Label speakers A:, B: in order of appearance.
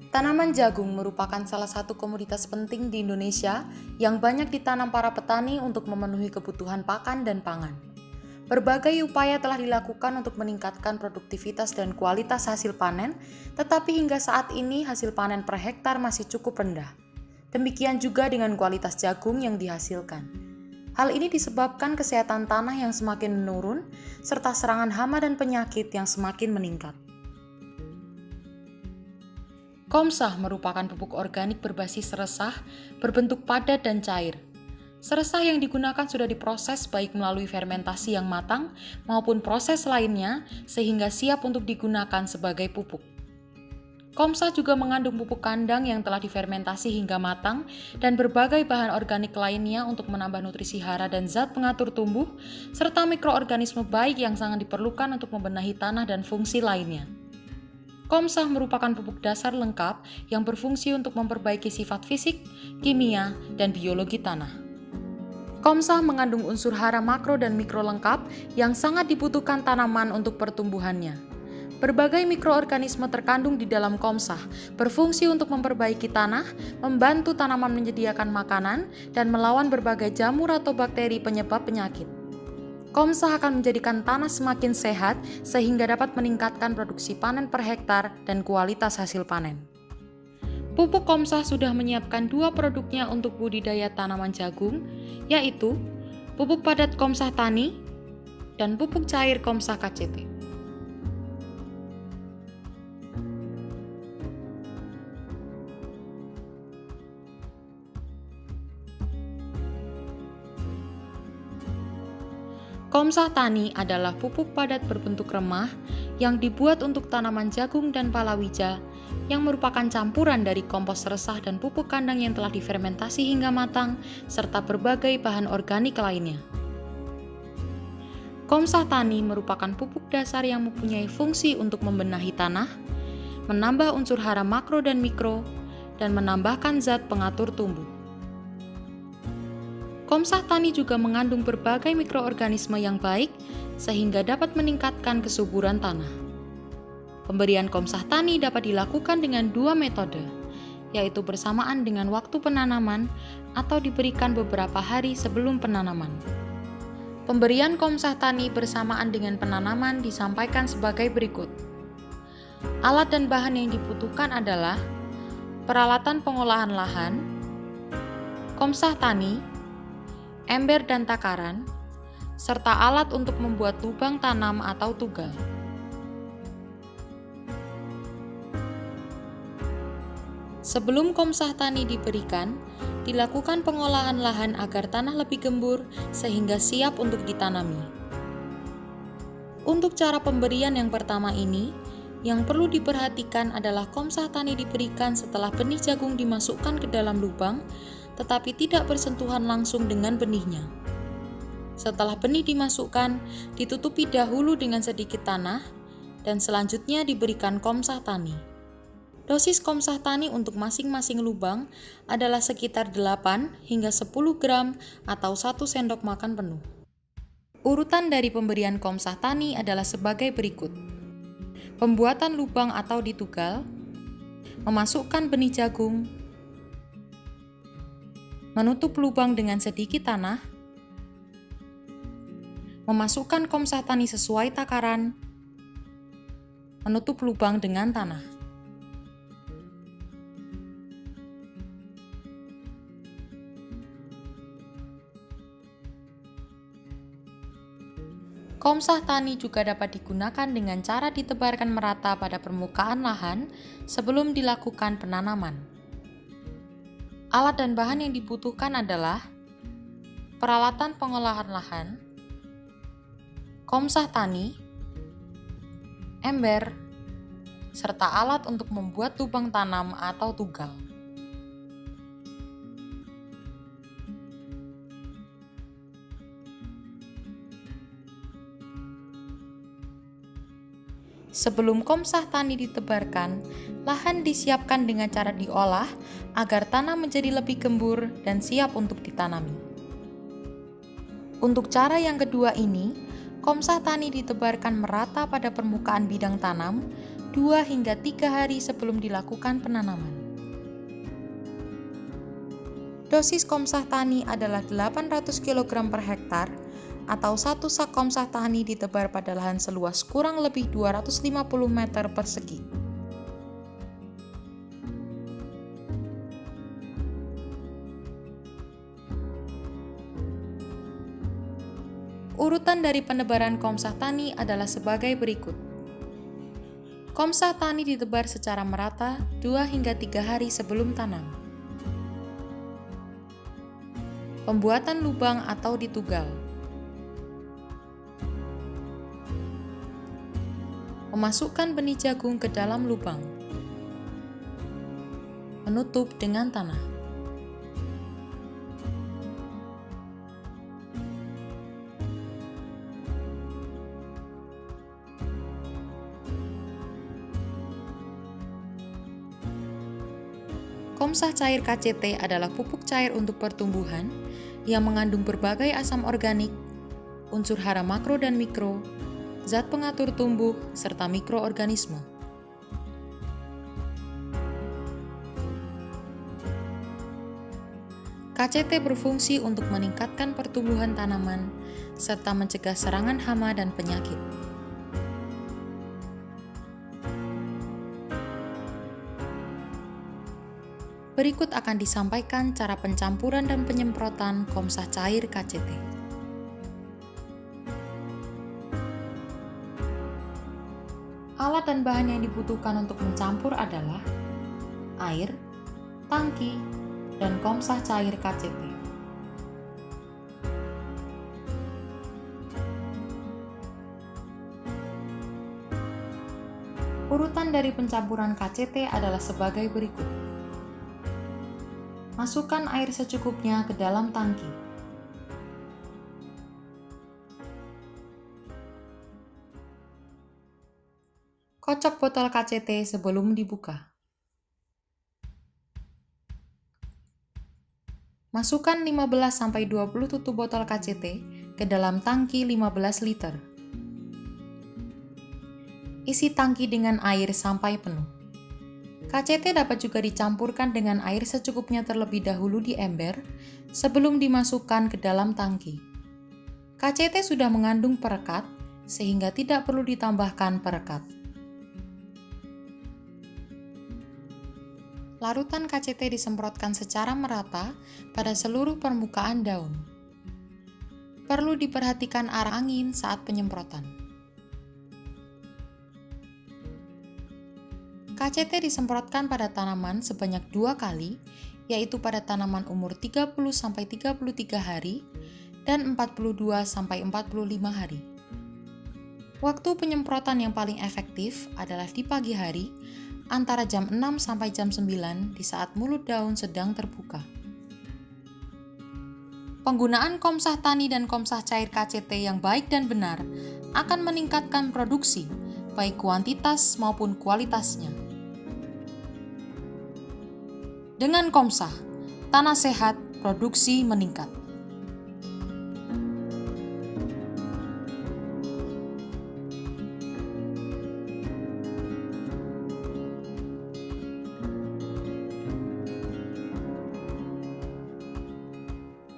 A: Tanaman jagung merupakan salah satu komoditas penting di Indonesia yang banyak ditanam para petani untuk memenuhi kebutuhan pakan dan pangan. Berbagai upaya telah dilakukan untuk meningkatkan produktivitas dan kualitas hasil panen, tetapi hingga saat ini hasil panen per hektar masih cukup rendah. Demikian juga dengan kualitas jagung yang dihasilkan. Hal ini disebabkan kesehatan tanah yang semakin menurun, serta serangan hama dan penyakit yang semakin meningkat. Komsah merupakan pupuk organik berbasis seresah, berbentuk padat dan cair. Seresah yang digunakan sudah diproses baik melalui fermentasi yang matang maupun proses lainnya sehingga siap untuk digunakan sebagai pupuk. Komsah juga mengandung pupuk kandang yang telah difermentasi hingga matang dan berbagai bahan organik lainnya untuk menambah nutrisi hara dan zat pengatur tumbuh, serta mikroorganisme baik yang sangat diperlukan untuk membenahi tanah dan fungsi lainnya. Komsah merupakan pupuk dasar lengkap yang berfungsi untuk memperbaiki sifat fisik, kimia, dan biologi tanah. Komsah mengandung unsur hara makro dan mikro lengkap yang sangat dibutuhkan tanaman untuk pertumbuhannya. Berbagai mikroorganisme terkandung di dalam komsah berfungsi untuk memperbaiki tanah, membantu tanaman menyediakan makanan, dan melawan berbagai jamur atau bakteri penyebab penyakit. Komsah akan menjadikan tanah semakin sehat sehingga dapat meningkatkan produksi panen per hektar dan kualitas hasil panen. Pupuk Komsah sudah menyiapkan 2 produknya untuk budidaya tanaman jagung, yaitu pupuk padat Komsah Tani dan pupuk cair Komsah KCT. Komsah Tani adalah pupuk padat berbentuk remah yang dibuat untuk tanaman jagung dan palawija yang merupakan campuran dari kompos seresah dan pupuk kandang yang telah difermentasi hingga matang serta berbagai bahan organik lainnya. Komsah Tani merupakan pupuk dasar yang mempunyai fungsi untuk membenahi tanah, menambah unsur hara makro dan mikro, dan menambahkan zat pengatur tumbuh. Komsah Tani juga mengandung berbagai mikroorganisme yang baik sehingga dapat meningkatkan kesuburan tanah. Pemberian Komsah Tani dapat dilakukan dengan 2 metode, yaitu bersamaan dengan waktu penanaman atau diberikan beberapa hari sebelum penanaman. Pemberian Komsah Tani bersamaan dengan penanaman disampaikan sebagai berikut. Alat dan bahan yang dibutuhkan adalah peralatan pengolahan lahan, Komsah Tani, ember dan takaran, serta alat untuk membuat lubang tanam atau tugal. Sebelum Komsah Tani diberikan, dilakukan pengolahan lahan agar tanah lebih gembur sehingga siap untuk ditanami. Untuk cara pemberian yang pertama ini, yang perlu diperhatikan adalah Komsah Tani diberikan setelah benih jagung dimasukkan ke dalam lubang, tetapi tidak bersentuhan langsung dengan benihnya. Setelah benih dimasukkan, ditutupi dahulu dengan sedikit tanah, dan selanjutnya diberikan Komsah Tani. Dosis Komsah Tani untuk masing-masing lubang adalah sekitar 8 hingga 10 gram atau 1 sendok makan penuh. Urutan dari pemberian Komsah Tani adalah sebagai berikut. Pembuatan lubang atau ditugal, memasukkan benih jagung, menutup lubang dengan sedikit tanah, memasukkan Komsah Tani sesuai takaran, menutup lubang dengan tanah. Komsah Tani juga dapat digunakan dengan cara ditebarkan merata pada permukaan lahan sebelum dilakukan penanaman. Alat dan bahan yang dibutuhkan adalah peralatan pengolahan lahan, Komsah Tani, ember, serta alat untuk membuat lubang tanam atau tugal. Sebelum Komsah Tani ditebarkan, lahan disiapkan dengan cara diolah agar tanah menjadi lebih gembur dan siap untuk ditanami. Untuk cara yang kedua ini, Komsah Tani ditebarkan merata pada permukaan bidang tanam 2 hingga 3 hari sebelum dilakukan penanaman. Dosis Komsah Tani adalah 800 kg per hektar atau 1 sak Komsah Tani ditebar pada lahan seluas kurang lebih 250 meter persegi. Urutan dari penebaran Komsah Tani adalah sebagai berikut. Komsah Tani ditebar secara merata 2 hingga 3 hari sebelum tanam. Pembuatan lubang atau ditugal. Memasukkan benih jagung ke dalam lubang. Menutup dengan tanah. Komsah cair KCT adalah pupuk cair untuk pertumbuhan yang mengandung berbagai asam organik, unsur hara makro dan mikro, zat pengatur tumbuh, serta mikroorganisme. KCT berfungsi untuk meningkatkan pertumbuhan tanaman serta mencegah serangan hama dan penyakit. Berikut akan disampaikan cara pencampuran dan penyemprotan Komsah cair KCT. Alat dan bahan yang dibutuhkan untuk mencampur adalah air, tangki, dan Komsah cair KCT. Urutan dari pencampuran KCT adalah sebagai berikut. Masukkan air secukupnya ke dalam tangki. Kocok botol KCT sebelum dibuka. Masukkan 15-20 tutup botol KCT ke dalam tangki 15 liter. Isi tangki dengan air sampai penuh. KCT dapat juga dicampurkan dengan air secukupnya terlebih dahulu di ember sebelum dimasukkan ke dalam tangki. KCT sudah mengandung perekat sehingga tidak perlu ditambahkan perekat. Larutan KCT disemprotkan secara merata pada seluruh permukaan daun. Perlu diperhatikan arah angin saat penyemprotan. KCT disemprotkan pada tanaman sebanyak 2 kali, yaitu pada tanaman umur 30-33 hari dan 42-45 hari. Waktu penyemprotan yang paling efektif adalah di pagi hari, antara jam 6 sampai jam 9 di saat mulut daun sedang terbuka. Penggunaan Komsah Tani dan Komsah cair KCT yang baik dan benar akan meningkatkan produksi, baik kuantitas maupun kualitasnya. Dengan Komsah, tanah sehat, produksi meningkat.